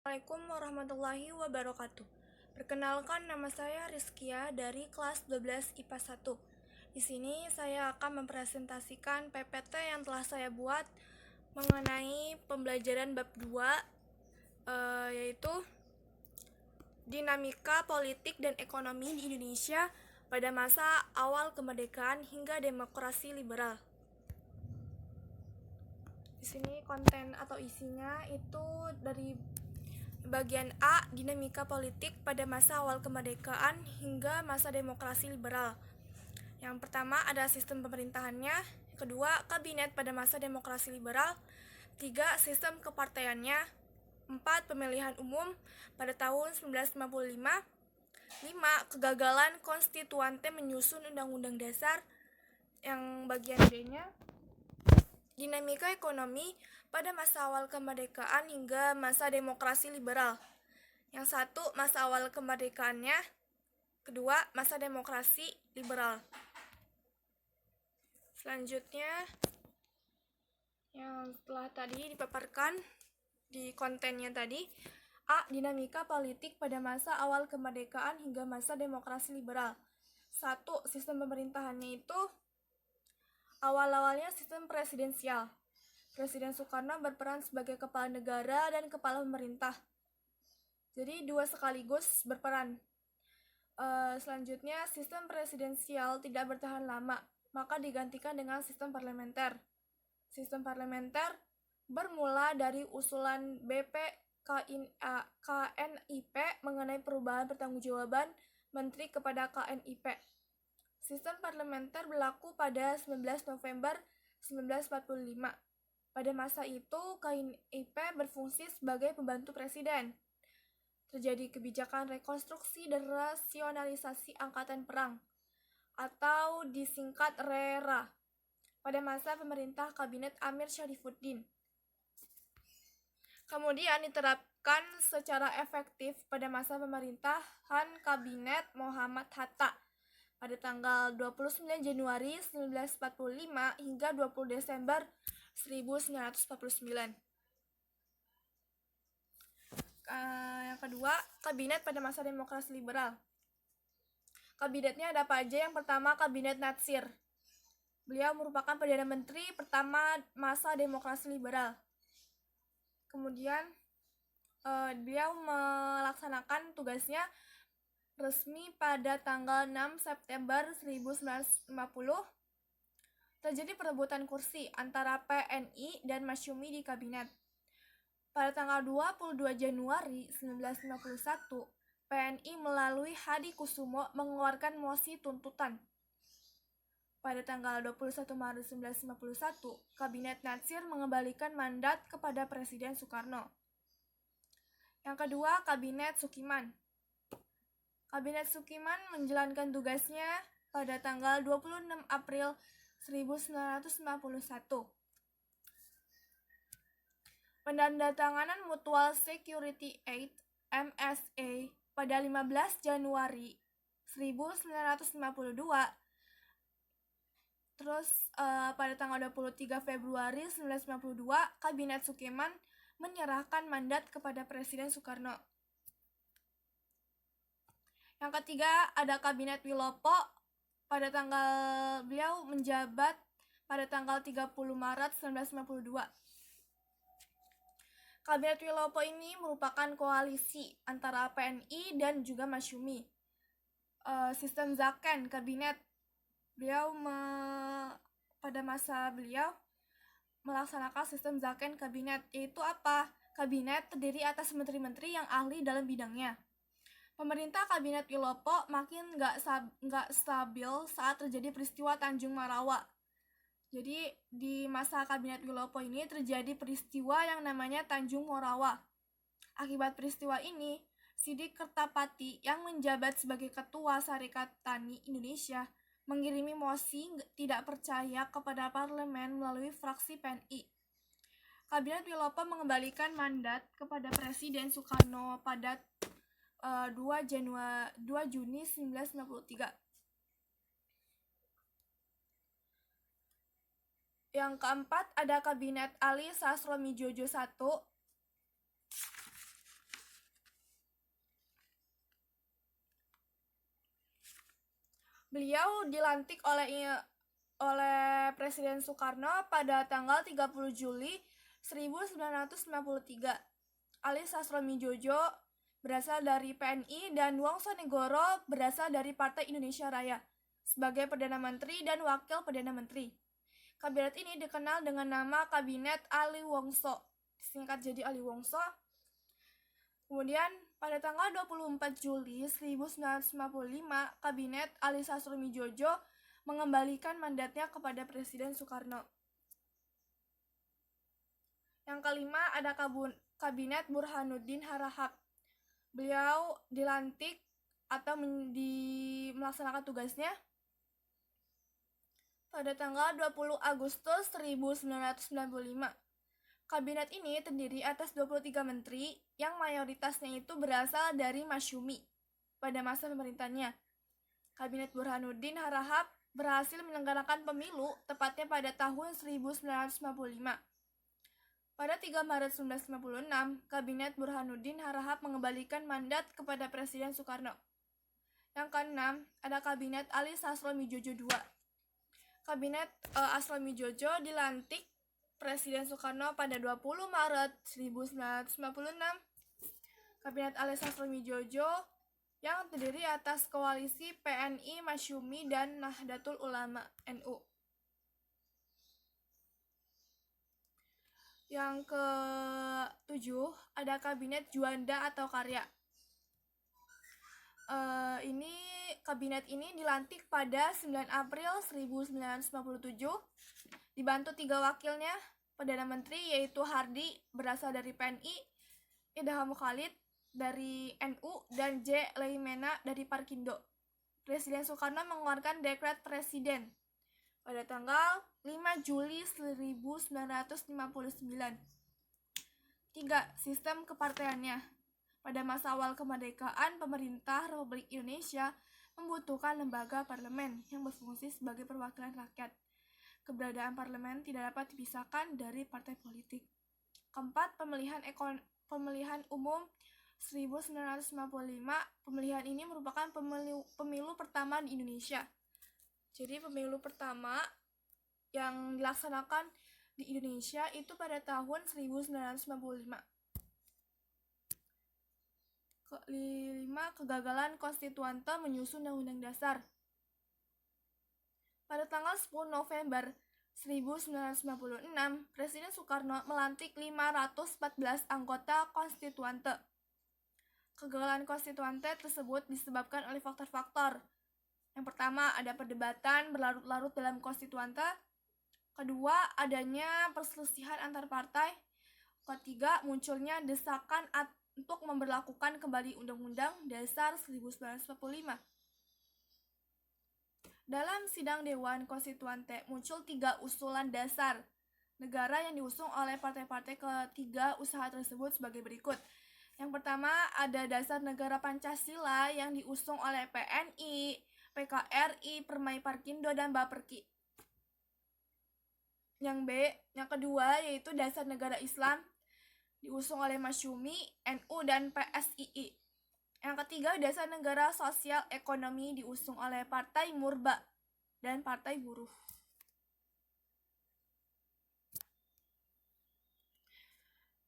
Assalamualaikum warahmatullahi wabarakatuh. Perkenalkan, nama saya Rizkia dari kelas 12 IPA 1. Di sini saya akan mempresentasikan PPT yang telah saya buat mengenai pembelajaran bab 2, yaitu dinamika politik dan ekonomi di Indonesia pada masa awal kemerdekaan hingga demokrasi liberal. Di sini konten atau isinya itu dari bagian A, dinamika politik pada masa awal kemerdekaan hingga masa demokrasi liberal. Yang pertama ada sistem pemerintahannya, kedua kabinet pada masa demokrasi liberal, tiga sistem kepartaiannya, empat pemilihan umum pada tahun 1955, lima kegagalan konstituante menyusun undang-undang dasar. Yang bagian B-nya dinamika ekonomi pada masa awal kemerdekaan hingga masa demokrasi liberal. Yang satu, masa awal kemerdekaannya. Kedua, masa demokrasi liberal. Selanjutnya, yang setelah tadi dipaparkan di kontennya tadi, A. Dinamika politik pada masa awal kemerdekaan hingga masa demokrasi liberal. Satu, sistem pemerintahannya itu awal-awalnya sistem presidensial. Presiden Soekarno berperan sebagai kepala negara dan kepala pemerintah. Jadi dua sekaligus berperan. Selanjutnya, sistem presidensial tidak bertahan lama, maka digantikan dengan sistem parlementer. Sistem parlementer bermula dari usulan KNIP mengenai perubahan pertanggungjawaban Menteri kepada KNIP. Sistem parlementer berlaku pada 19 November 1945. Pada masa itu, KNIP berfungsi sebagai pembantu presiden. Terjadi kebijakan rekonstruksi dan rasionalisasi angkatan perang, atau disingkat RERA, pada masa pemerintah Kabinet Amir Syarifuddin. Kemudian diterapkan secara efektif pada masa pemerintahan Kabinet Muhammad Hatta pada tanggal 29 Januari 1945 hingga 20 Desember 1949. Yang kedua, kabinet pada masa demokrasi liberal. Kabinetnya ada apa aja? Yang pertama, Kabinet Natsir. Beliau merupakan Perdana Menteri pertama masa demokrasi liberal. Kemudian beliau melaksanakan tugasnya resmi pada tanggal 6 September 1950. Terjadi perebutan kursi antara PNI dan Masyumi di kabinet. Pada tanggal 22 Januari 1951, PNI melalui Hadi Kusumo mengeluarkan mosi tuntutan. Pada tanggal 21 Maret 1951, Kabinet Natsir mengembalikan mandat kepada Presiden Soekarno. Yang kedua, Kabinet Sukiman. Kabinet Sukiman menjalankan tugasnya pada tanggal 26 April 1951. Penandatanganan Mutual Security Aid (MSA) pada 15 Januari 1952. Terus pada tanggal 23 Februari 1952, Kabinet Sukiman menyerahkan mandat kepada Presiden Soekarno. Yang ketiga ada Kabinet Wilopo. Beliau menjabat pada tanggal 30 Maret 1952. Kabinet Wilopo ini merupakan koalisi antara PNI dan juga Masyumi. Sistem Zaken kabinet, pada masa beliau melaksanakan sistem Zaken kabinet, yaitu apa? Kabinet terdiri atas menteri-menteri yang ahli dalam bidangnya. Pemerintah Kabinet Wilopo makin nggak stabil saat terjadi peristiwa Tanjung Marawa. Jadi di masa Kabinet Wilopo ini terjadi peristiwa yang namanya Tanjung Morawa. Akibat peristiwa ini, Sidik Kertapati yang menjabat sebagai Ketua Serikat Tani Indonesia mengirimi mosi tidak percaya kepada parlemen melalui fraksi PNI. Kabinet Wilopo mengembalikan mandat kepada Presiden Soekarno pada 2 Juni 1953. Yang keempat ada Kabinet Ali Sastroamidjojo I. Beliau dilantik oleh Presiden Soekarno pada tanggal 30 Juli 1993. Ali Sastroamidjojo berasal dari PNI dan Wongso Negoro berasal dari Partai Indonesia Raya sebagai Perdana Menteri dan Wakil Perdana Menteri. Kabinet ini dikenal dengan nama Kabinet Ali Wongso, disingkat jadi Ali Wongso. Kemudian pada tanggal 24 Juli 1955, Kabinet Ali Sastroamidjojo mengembalikan mandatnya kepada Presiden Soekarno. Yang kelima ada Kabinet Burhanuddin Harahap. Beliau dilantik atau melaksanakan tugasnya pada tanggal 20 Agustus 1995. Kabinet ini terdiri atas 23 menteri yang mayoritasnya itu berasal dari Masyumi pada masa pemerintahnya. Kabinet Burhanuddin Harahap berhasil menyelenggarakan pemilu tepatnya pada tahun 1995. Pada 3 Maret 1956, Kabinet Burhanuddin Harahap mengembalikan mandat kepada Presiden Soekarno. Yang keenam, ada Kabinet Ali Sastroamidjojo II. Kabinet Sastroamidjojo dilantik Presiden Soekarno pada 20 Maret 1956. Kabinet Ali Sastroamidjojo yang terdiri atas koalisi PNI, Masyumi, dan Nahdlatul Ulama NU. Yang ke-7 ada Kabinet Juanda atau Karya. Kabinet ini dilantik pada 9 April 1957, dibantu 3 wakilnya, Perdana Menteri yaitu Hardi berasal dari PNI, Idham Khalid dari NU, dan J. Leimena dari Parkindo. Presiden Soekarno mengeluarkan dekret presiden pada tanggal 5 Juli 1959. 3. Sistem kepartaiannya. Pada masa awal kemerdekaan, pemerintah Republik Indonesia membutuhkan lembaga parlemen yang berfungsi sebagai perwakilan rakyat. Keberadaan parlemen tidak dapat dipisahkan dari partai politik. Keempat, pemilihan umum 1955. Pemilihan ini merupakan pemilu pertama di Indonesia. Jadi pemilu pertama yang dilaksanakan di Indonesia itu pada tahun 1955. Kelima, kegagalan konstituante menyusun Undang-Undang Dasar. Pada tanggal 10 November 1996, Presiden Soekarno melantik 514 anggota konstituante. Kegagalan konstituante tersebut disebabkan oleh faktor-faktor. Yang pertama, ada perdebatan berlarut-larut dalam konstituante. Kedua, adanya perselisihan antar partai. Ketiga, munculnya desakan untuk memberlakukan kembali Undang-Undang Dasar 1945. Dalam sidang Dewan Konstituante muncul 3 usulan dasar negara yang diusung oleh partai-partai ketiga usaha tersebut sebagai berikut. Yang pertama, ada Dasar Negara Pancasila yang diusung oleh PNI, PKRI, Permai Parkindo, dan Baperki. Yang kedua yaitu Dasar Negara Islam diusung oleh Masyumi, NU, dan PSII. Yang ketiga, Dasar Negara Sosial Ekonomi diusung oleh Partai Murba dan Partai Buruh.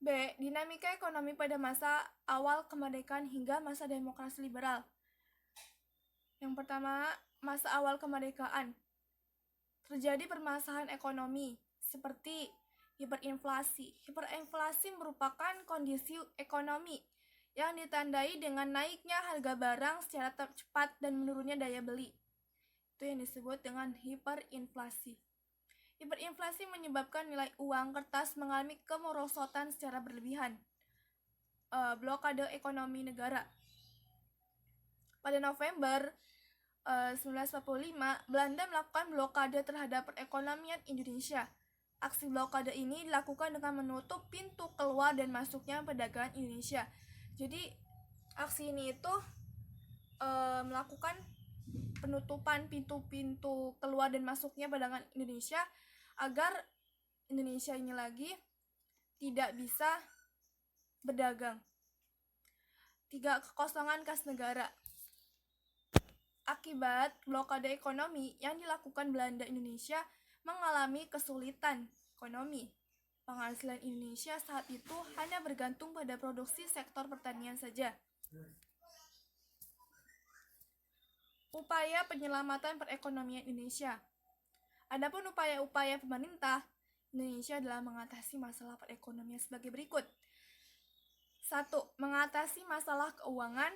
B. Dinamika ekonomi pada masa awal kemerdekaan hingga masa demokrasi liberal. Yang pertama, masa awal kemerdekaan. Terjadi permasalahan ekonomi seperti hiperinflasi. Hiperinflasi merupakan kondisi ekonomi yang ditandai dengan naiknya harga barang secara cepat dan menurunnya daya beli. Itu yang disebut dengan hiperinflasi. Hiperinflasi menyebabkan nilai uang kertas mengalami kemerosotan secara berlebihan. Blokade ekonomi negara. Pada November 1945, Belanda melakukan blokade terhadap perekonomian Indonesia. Aksi blokade ini dilakukan dengan menutup pintu keluar dan masuknya perdagangan Indonesia. Jadi aksi ini itu melakukan penutupan pintu-pintu keluar dan masuknya perdagangan Indonesia agar Indonesia ini lagi tidak bisa berdagang. 3. Kekosongan kas negara. Akibat blokade ekonomi yang dilakukan Belanda, Indonesia mengalami kesulitan ekonomi. Penghasilan Indonesia saat itu hanya bergantung pada produksi sektor pertanian saja. Upaya penyelamatan perekonomian Indonesia. Adapun upaya-upaya pemerintah Indonesia adalah mengatasi masalah perekonomian sebagai berikut. 1. Mengatasi masalah keuangan.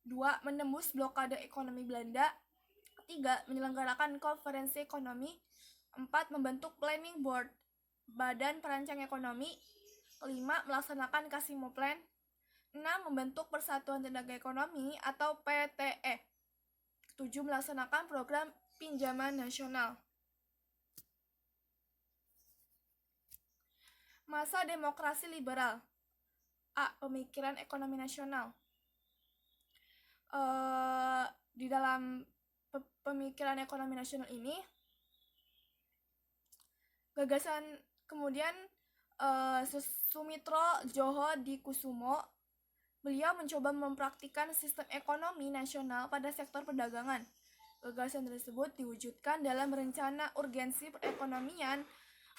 2. Menembus blokade ekonomi Belanda. 3. Menyelenggarakan konferensi ekonomi. 4. Membentuk planning board, badan perancang ekonomi. 5. Melaksanakan Kasimo Plan. 6. Membentuk Persatuan Tenaga Ekonomi atau PTE. 7. Melaksanakan program pinjaman nasional. Masa demokrasi liberal. A. Pemikiran ekonomi nasional. Di dalam pemikiran ekonomi nasional ini, gagasan kemudian Sumitro Djohodikusumo, beliau mencoba mempraktikkan sistem ekonomi nasional pada sektor perdagangan. Gagasan tersebut diwujudkan dalam rencana urgensi perekonomian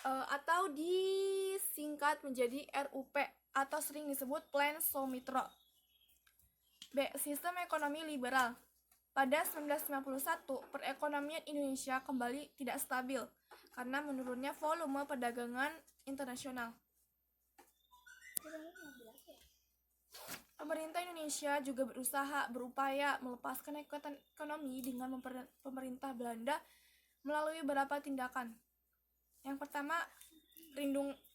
atau disingkat menjadi RUP atau sering disebut Plan Sumitro. B. Sistem ekonomi liberal. Pada 1991, perekonomian Indonesia kembali tidak stabil karena menurunnya volume perdagangan internasional. Pemerintah Indonesia juga berupaya melepaskan ekonomi dengan pemerintah Belanda melalui beberapa tindakan. Yang pertama,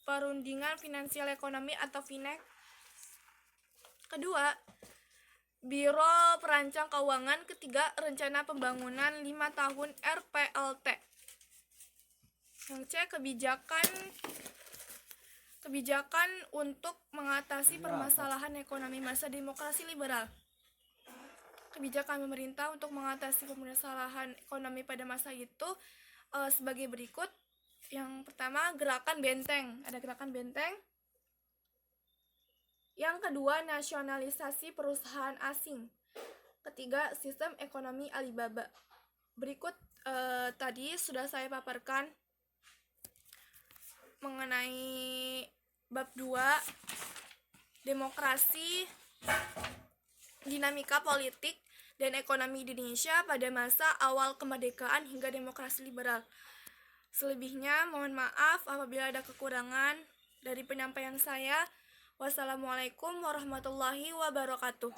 Perundingan Finansial Ekonomi atau FINEK. Kedua, Biro Perancang Keuangan. Ketiga, Rencana Pembangunan 5 tahun RPLT. Yang C, kebijakan untuk mengatasi permasalahan ekonomi masa demokrasi liberal. Kebijakan pemerintah untuk mengatasi permasalahan ekonomi pada masa itu sebagai berikut. Yang pertama, Gerakan Benteng. Ada Gerakan Benteng. Yang kedua, nasionalisasi perusahaan asing. Ketiga, sistem ekonomi Alibaba. Berikut tadi sudah saya paparkan mengenai bab 2, demokrasi, dinamika politik, dan ekonomi Indonesia pada masa awal kemerdekaan hingga demokrasi liberal. Selebihnya mohon maaf apabila ada kekurangan dari penyampaian saya. Wassalamualaikum warahmatullahi wabarakatuh.